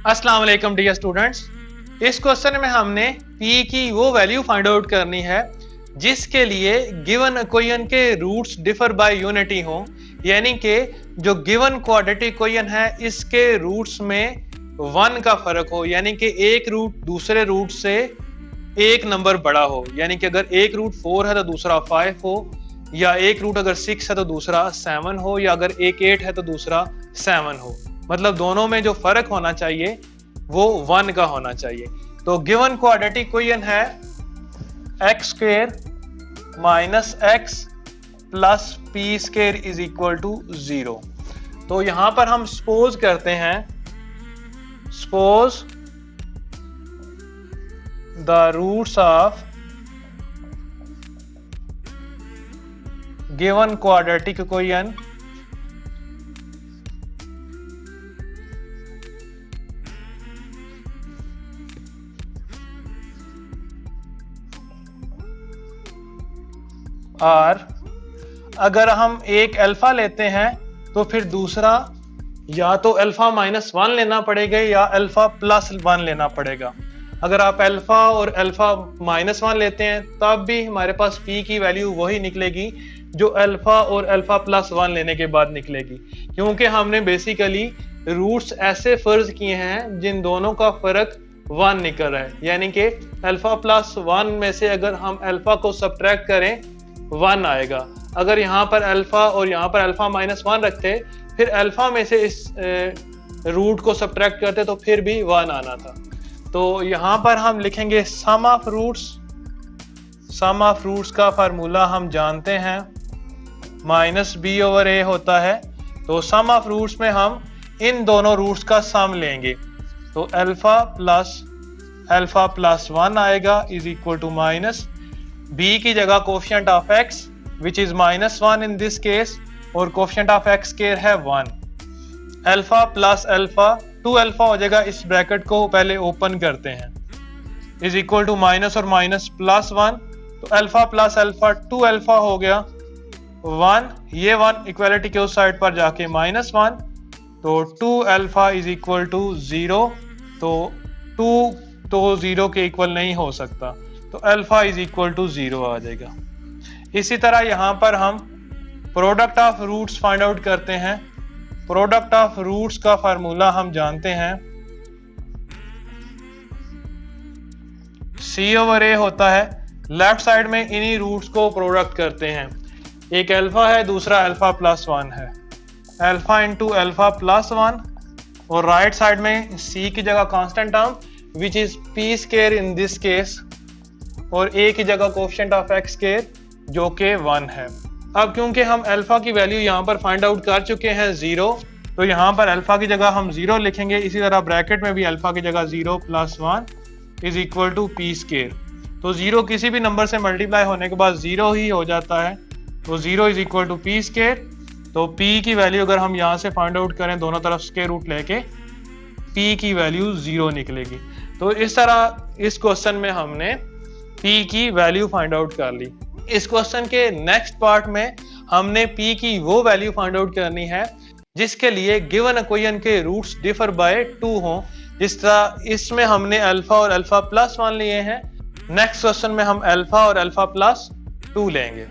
अस्सलाम वालेकुम dear students. इस क्वेश्चन में हमने p की वो वैल्यू फाइंड आउट करनी है जिसके लिए गिवन इक्वेशन के रूट्स डिफर बाय यूनिटी हो, यानी कि जो गिवन क्वाड्रेटिक इक्वेशन है इसके रूट्स में 1 का फर्क हो, यानी कि एक रूट दूसरे रूट से एक नंबर बड़ा हो। यानी कि अगर एक रूट 4 है तो दूसरा 5 हो, या एक रूट अगर 6 है तो दूसरा 7 हो, या अगर एक 8 है तो दूसरा 7 हो। मतलब दोनों में जो फर्क होना चाहिए वो 1 का होना चाहिए। तो गिवन क्वाड्रेटिक इक्वेशन है x square minus x plus p square is equal to 0। तो यहां पर हम सपोज करते हैं, suppose the roots of given quadratic equation और अगर हम एक अल्फा लेते हैं तो फिर दूसरा या तो अल्फा माइनस 1 लेना पड़ेगा या अल्फा प्लस 1 लेना पड़ेगा। अगर आप अल्फा और अल्फा माइनस 1 लेते हैं तब भी हमारे पास p की वैल्यू वही निकलेगी जो अल्फा और अल्फा प्लस 1 लेने के बाद निकलेगी, क्योंकि हमने बेसिकली रूट्स ऐसे फर्ज किए हैं जिन दोनों का फर्क 1 निकल रहा है। यानी कि अल्फा प्लस 1 में से अगर हम अल्फा को सब्ट्रैक्ट करें 1 आएगा। अगर यहाँ पर अल्फा और यहाँ पर अल्फा माइनस 1 रखते फिर अल्फा में से इस रूट को सब्ट्रैक्ट करते तो फिर भी 1 आना था। तो यहाँ पर हम लिखेंगे sum of roots. Sum of roots का फार्मूला हम जानते हैं माइनस बी ओवर ए होता है। तो सम ऑफ रूट्स में हम इन दोनों रूट्स का सम लेंगे, तो अल्फा प्लस 1 आएगा is equal to minus b की जगह coefficient of x which is -1 in this case, और कोफिशिएंट ऑफ x स्क्वायर है 1। अल्फा प्लस अल्फा 2 अल्फा हो जाएगा, इस ब्रैकेट को पहले ओपन करते हैं, इज इक्वल टू माइनस और माइनस प्लस 1। तो अल्फा प्लस अल्फा 2 अल्फा हो गया 1, ये 1 इक्वालिटी के उस साइड पर जाके -1, तो 2 अल्फा इज इक्वल टू 0। तो 2 तो 0 के इक्वल नहीं हो सकता, तो अल्फा इज इक्वल टू 0 आ जाएगा। इसी तरह यहां पर हम product of roots find out करते हैं। प्रोडक्ट ऑफ रूट्स का फार्मूला हम जानते हैं c ओवर a होता है। लेफ्ट साइड में इन्हीं रूट्स को प्रोडक्ट करते हैं, एक अल्फा है दूसरा अल्फा प्लस 1 है, अल्फा इंटू अल्फा प्लस 1, और राइट साइड में c की जगह constant term which is p square in this case, और a की जगह कोफिशिएंट ऑफ x स्क्वायर जो कि 1 है। अब क्योंकि हम अल्फा की वैल्यू यहाँ पर फाइंड आउट कर चुके हैं 0, तो यहाँ पर अल्फा की जगह हम 0 लिखेंगे। इसी तरह ब्रैकेट में भी अल्फा की जगह 0 plus 1 is equal to p square. तो 0 किसी भी नंबर से मल्टीप्लाई होने के बाद 0 ही हो जाता है, तो 0 is equal to p square. तो p की वैल्यू अगर हम यहाँ से फाइंड आउट करें दोनों तरफ स्क्वायर रूट लेके, p की वैल्यू 0 निकलेगी। तो इस तरह इस क्वेश्चन में हमने p की वैल्यू फाइंड आउट कर ली। इस क्वेश्चन के नेक्स्ट पार्ट में हमने p की वो वैल्यू फाइंड आउट करनी है जिसके लिए गिवन इक्वेशन के रूट्स डिफर बाय 2 हों। जिस तरह इसमें हमने अल्फा और अल्फा प्लस 1 लिए हैं, नेक्स्ट क्वेश्चन में हम अल्फा और अल्फा प्लस 2 लेंगे।